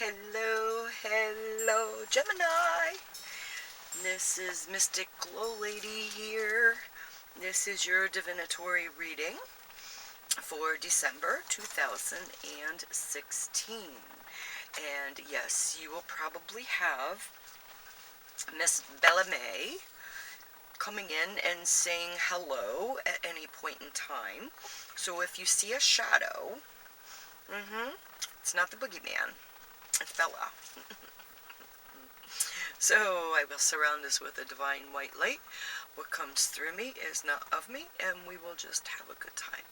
Hello, Gemini. This is Mystic GLoLady here. This is your divinatory reading for December 2016. And yes, you will probably have Miss Bellarmé coming in and saying hello at any point in time. So if you see a shadow, it's not the boogeyman. It's Bella. So I will surround us with a divine white light. What comes through me is not of me, and we will just have a good time.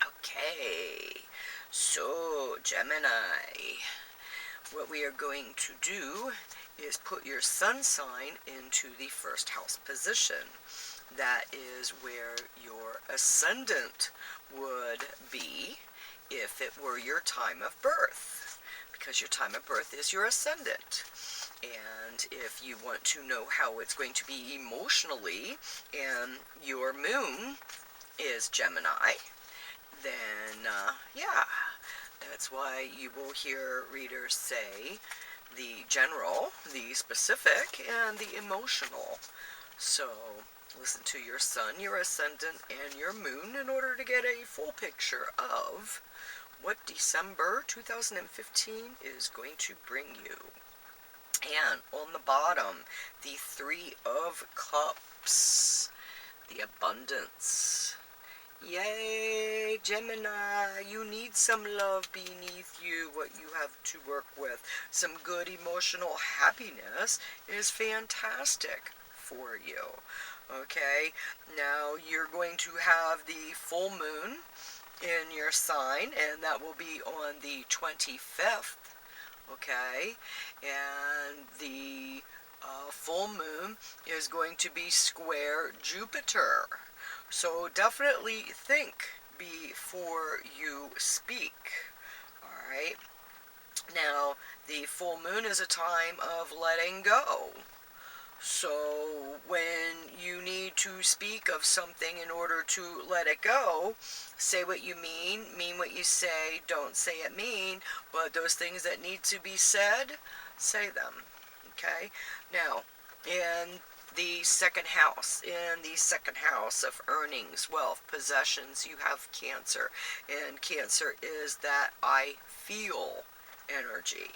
Okay, so Gemini, what we are going to do is put your sun sign into the first house position. That is where your ascendant would be if it were your time of birth, because your time of birth is your ascendant. And if you want to know how it's going to be emotionally, and your moon is Gemini, then yeah, that's why you will hear readers say the general, the specific, and the emotional. So listen to your sun, your ascendant, and your moon in order to get a full picture of what December 2015 is going to bring you. And on the bottom, the Three of Cups, the abundance. Yay, Gemini, you need some love beneath you, what you have to work with. Some good emotional happiness is fantastic for you. Okay, now you're going to have the full moon in your sign, and that will be on the 25th. Okay, and the full moon is going to be square Jupiter. So definitely think before you speak. Alright, now the full moon is a time of letting go. So when you need to speak of something in order to let it go, say what you mean what you say, don't say it mean, but those things that need to be said, say them. Okay? Now, in the second house of earnings, wealth, possessions, you have Cancer. And Cancer is that I feel energy.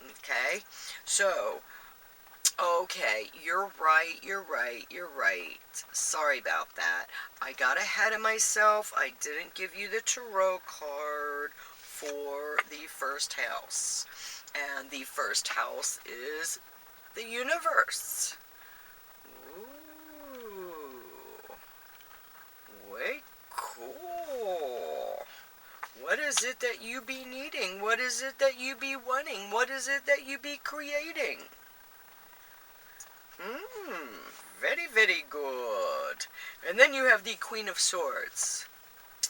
Okay? So, okay, you're right. Sorry about that. I got ahead of myself. I didn't give you the tarot card for the first house. And the first house is the universe. Ooh. Way cool. What is it that you be needing? What is it that you be wanting? What is it that you be creating? Very good. And then you have the Queen of Swords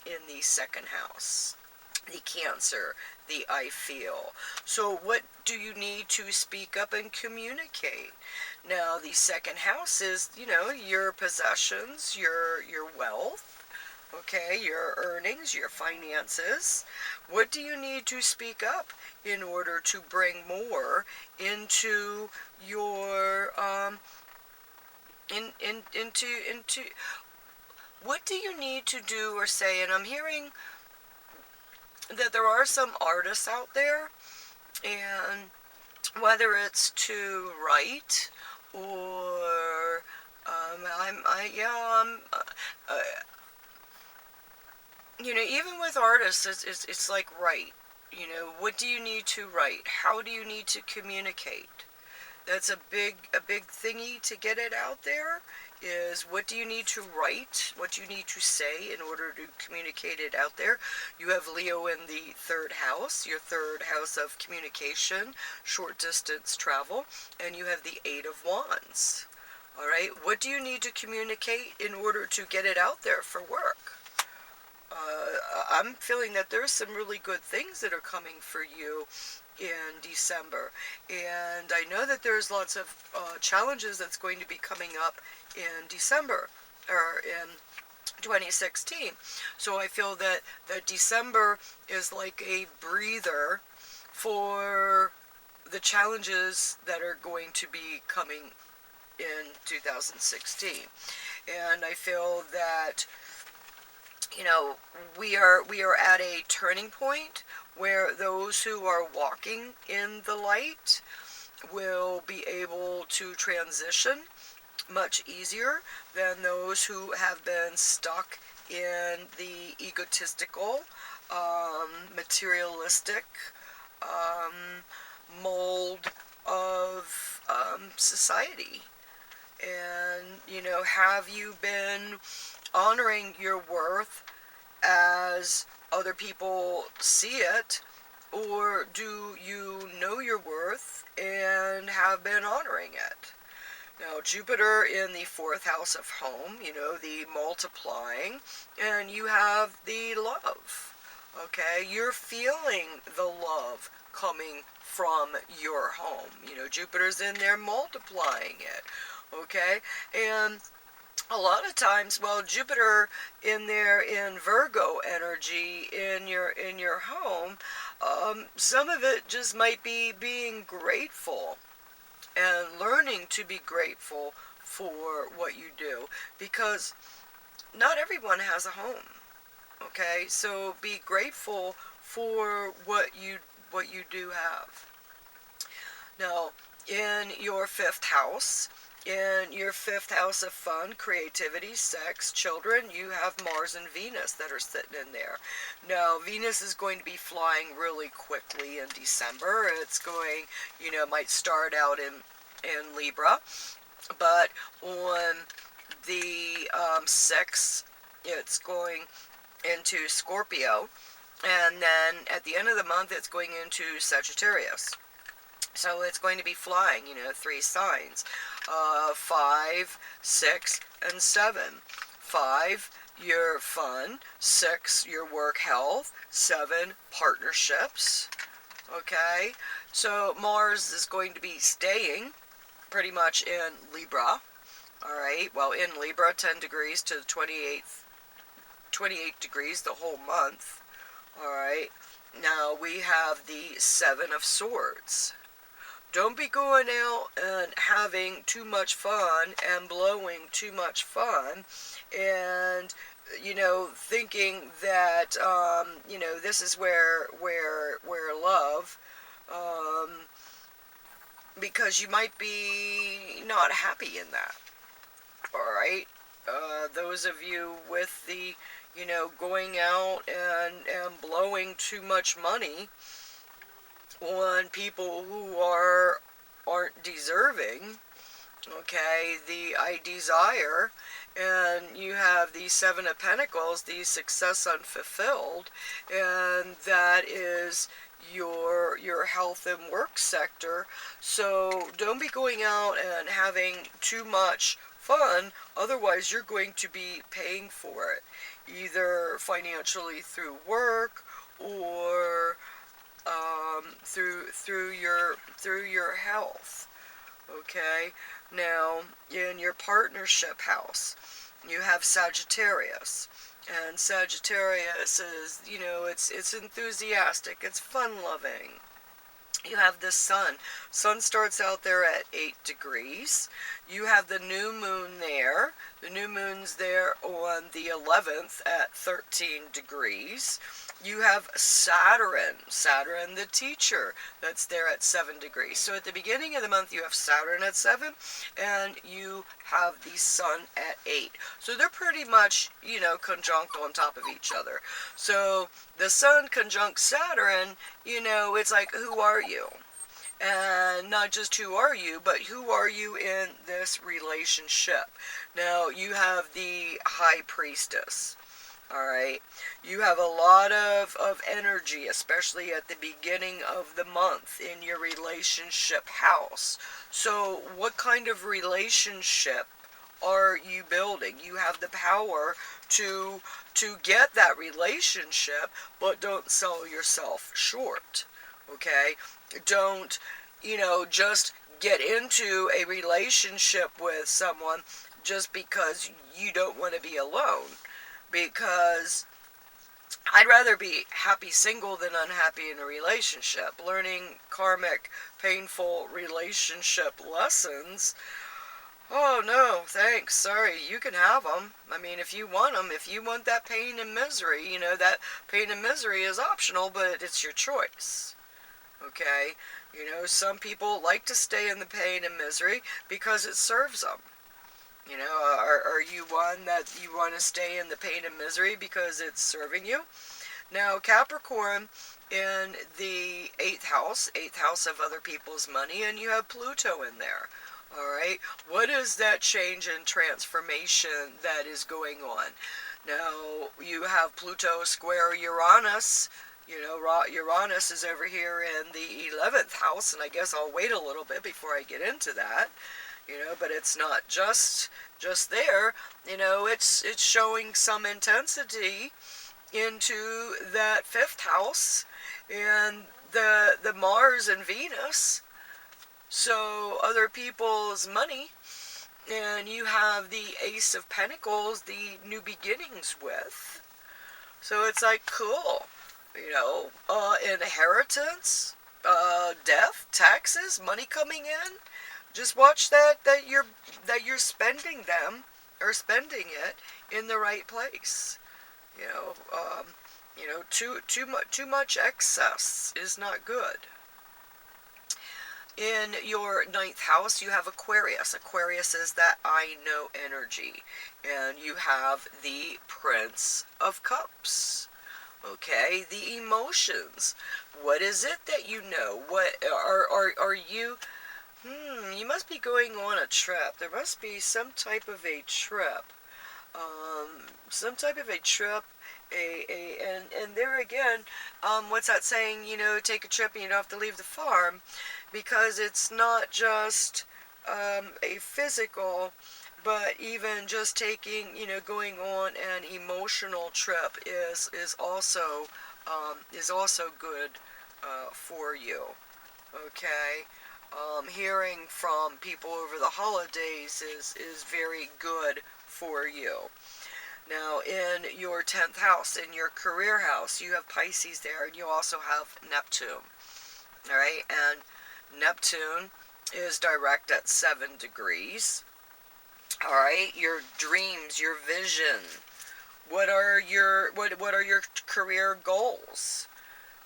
in the second house. The Cancer, the I feel. So what do you need to speak up and communicate? Now the second house is, your possessions, your wealth, okay, your earnings, your finances. What do you need to speak up in order to bring more into your into what do you need to do or say? And I'm hearing that there are some artists out there, and whether it's to write or even with artists, it's like write. What do you need to write? How do you need to communicate? That's a big thingy to get it out there, is what do you need to write, what do you need to say in order to communicate it out there. You have Leo in the third house, your third house of communication, short distance travel, and you have the Eight of Wands. Alright, what do you need to communicate in order to get it out there for work? I'm feeling that there's some really good things that are coming for you in December, and I know that there's lots of challenges that's going to be coming up in December, or in 2016. So I feel that December is like a breather for the challenges that are going to be coming in 2016. And I feel that, you know, we are at a turning point where those who are walking in the light will be able to transition much easier than those who have been stuck in the egotistical, materialistic mold of society. And, you know, have you been honoring your worth as other people see it, or do you know your worth and have been honoring it? Now, Jupiter in the 4th house of home, you know, the multiplying, and you have the love, okay? You're feeling the love coming from your home. You know, Jupiter's in there multiplying it, okay? And a lot of times, well, Jupiter in there in Virgo energy in your home, some of it just might be being grateful and learning to be grateful for what you do, because not everyone has a home, okay? So be grateful for what you do have. Now, in your 5th house, of fun, creativity, sex, children, you have Mars and Venus that are sitting in there. Now, Venus is going to be flying really quickly in December. It's going, you know, might start out in Libra, but on the 6th, it's going into Scorpio, and then at the end of the month, it's going into Sagittarius. So it's going to be flying, you know, 3 signs, 5, 6, and 7. 5, your fun. 6, your work health. 7, partnerships. Okay, so Mars is going to be staying pretty much in Libra. All right, well, in Libra, 10 degrees to the 28 degrees the whole month. All right, now we have the 7 of Swords. Don't be going out and having too much fun and blowing too much fun and, you know, thinking that, you know, this is where love, because you might be not happy in that. All right? Those of you with the, you know, going out and blowing too much money on people who aren't deserving, okay, the I desire, and you have the 7 of Pentacles, the success unfulfilled, and that is your health and work sector. So don't be going out and having too much fun, otherwise you're going to be paying for it, either financially through work or through your health. Okay, now in your partnership house, you have Sagittarius, and Sagittarius is, you know, it's enthusiastic, it's fun-loving. You have the Sun. Sun starts out there at 8 degrees. You have the new moon there. The new moon's there on the 11th at 13 degrees. You have Saturn, the teacher, that's there at 7 degrees. So at the beginning of the month, you have Saturn at 7, and you have the Sun at 8. So they're pretty much, you know, conjunct on top of each other. So the Sun conjunct Saturn, you know, it's like, who are you? And not just who are you, but who are you in this relationship? Now, you have the High Priestess. All right, you have a lot of energy, especially at the beginning of the month in your relationship house. So what kind of relationship are you building? You have the power to get that relationship, but don't sell yourself short, okay? Don't, you know, just get into a relationship with someone just because you don't want to be alone. Because I'd rather be happy single than unhappy in a relationship. Learning karmic, painful relationship lessons. Oh, no, thanks. Sorry, you can have them. I mean, if you want them, if you want that pain and misery, you know, that pain and misery is optional, but it's your choice. Okay? You know, some people like to stay in the pain and misery because it serves them. You know, are you one that you want to stay in the pain and misery because it's serving you? Now, Capricorn in the 8th house of other people's money, and you have Pluto in there. All right, what is that change and transformation that is going on? Now, you have Pluto square Uranus. You know, Uranus is over here in the 11th house, and I guess I'll wait a little bit before I get into that. You know, but it's not just there. You know, it's showing some intensity into that 5th house and the Mars and Venus. So other people's money, and you have the Ace of Pentacles, the new beginnings with. So it's like, cool, you know, inheritance, death, taxes, money coming in. Just watch that you're spending them or spending it in the right place. You know, too much excess is not good. In your 9th house, you have Aquarius. Aquarius is that I know energy. And you have the Prince of Cups. Okay, the emotions. What is it that you know? What are you? You must be going on a trip. There must be some type of a trip. Some type of a trip. And there again, what's that saying? You know, take a trip and you don't have to leave the farm. Because it's not just a physical, but even just taking, you know, going on an emotional trip is also good for you. Okay, hearing from people over the holidays is very good for you. Now, in your 10th house, in your career house, you have Pisces there, and you also have Neptune. All right, and Neptune is direct at 7 degrees. All right, your dreams, your vision. What are your career goals?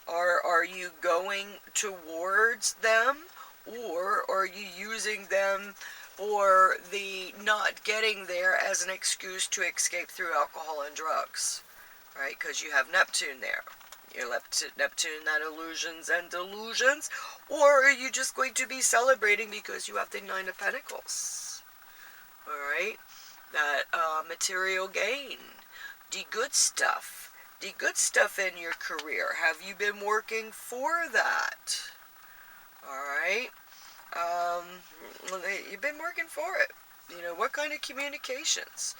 Are you going towards them, or are you using them or the not getting there as an excuse to escape through alcohol and drugs? Right, because you have Neptune there. You're left to Neptune, that illusions and delusions. Or are you just going to be celebrating because you have the 9 of Pentacles? Alright? That material gain. The good stuff. The good stuff in your career. Have you been working for that? Alright? You've been working for it. You know, what kind of communications?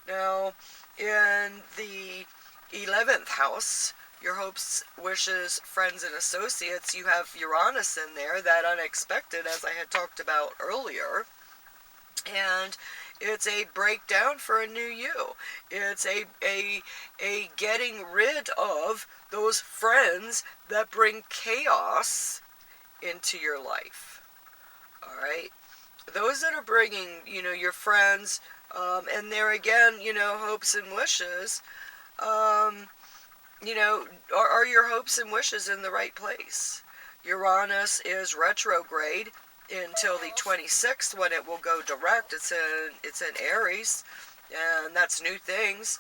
Now, in the 11th house, your hopes, wishes, friends, and associates, you have Uranus in there, that unexpected, as I had talked about earlier. And it's a breakdown for a new you. It's a getting rid of those friends that bring chaos into your life. All right? Those that are bringing, you know, your friends, and there again, you know, hopes and wishes, you know, are your hopes and wishes in the right place? Uranus is retrograde until the 26th, when it will go direct. It's in Aries, and that's new things.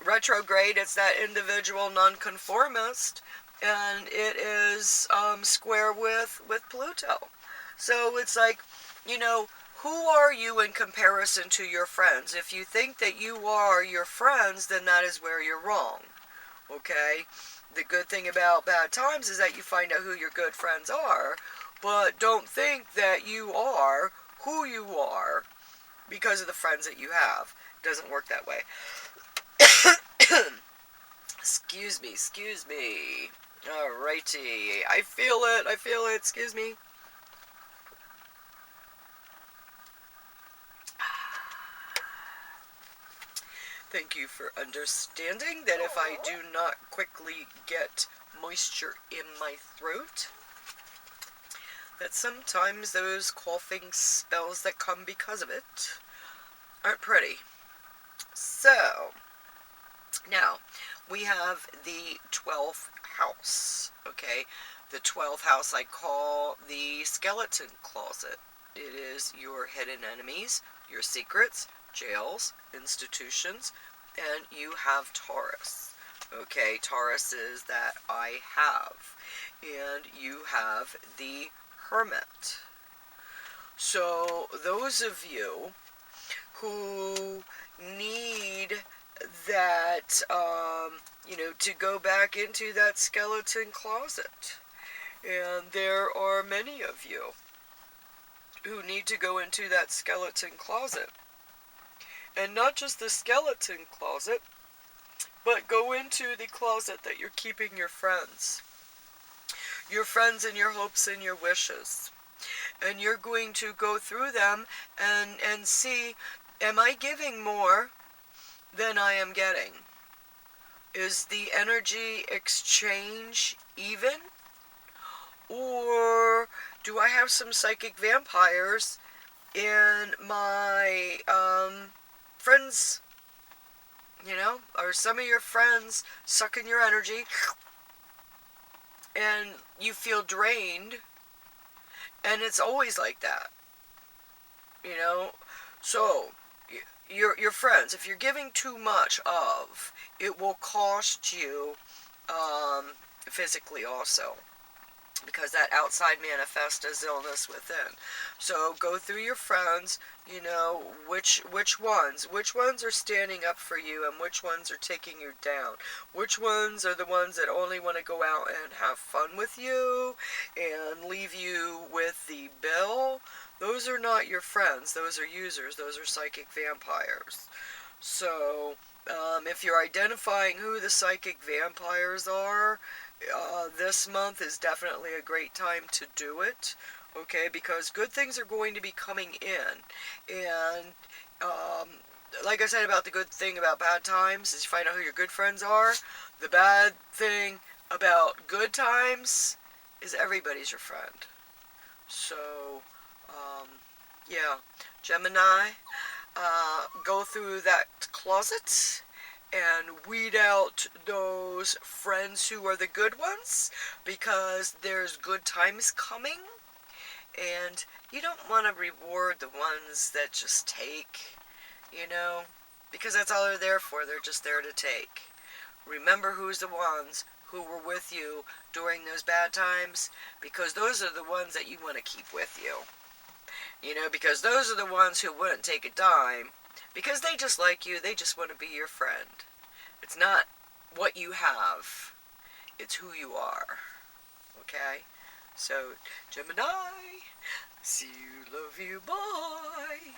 Retrograde, it's that individual nonconformist, and it is square with Pluto. So it's like, you know, who are you in comparison to your friends? If you think that you are your friends, then that is where you're wrong. Okay? The good thing about bad times is that you find out who your good friends are, but don't think that you are who you are because of the friends that you have. It doesn't work that way. Excuse me. Alrighty. I feel it. Excuse me. Thank you for understanding that if I do not quickly get moisture in my throat, that sometimes those coughing spells that come because of it aren't pretty. So, now, we have the 12th house, okay? The 12th house I call the skeleton closet. It is your hidden enemies, your secrets, jails, institutions, and you have Taurus. Okay, Taurus is that I have. And you have the Hermit. So, those of you who need that, to go back into that skeleton closet. And there are many of you who need to go into that skeleton closet. And not just the skeleton closet, but go into the closet that you're keeping your friends. Your friends and your hopes and your wishes. And you're going to go through them and see, am I giving more than I am getting? Is the energy exchange even? Or do I have some psychic vampires in my friends? Are some of your friends sucking your energy and you feel drained? And it's always like that. So your friends, if you're giving too much of, it will cost you physically also, because that outside manifests as illness within. So go through your friends, which ones are standing up for you and which ones are taking you down. Which ones are the ones that only want to go out and have fun with you and leave you with the bill. Those are not your friends. Those are users. Those are psychic vampires. So, if you're identifying who the psychic vampires are, this month is definitely a great time to do it, okay, because good things are going to be coming in. And, like I said about the good thing about bad times, is you find out who your good friends are. The bad thing about good times is everybody's your friend. So, yeah, Gemini, go through that closet and weed out those friends who are the good ones, because there's good times coming, and you don't want to reward the ones that just take, because that's all they're there for. They're just there to take. Remember who's the ones who were with you during those bad times, because those are the ones that you want to keep with you. Because those are the ones who wouldn't take a dime, because they just like you, they just want to be your friend. It's not what you have, it's who you are. Okay? So, Gemini, see you, love you, bye!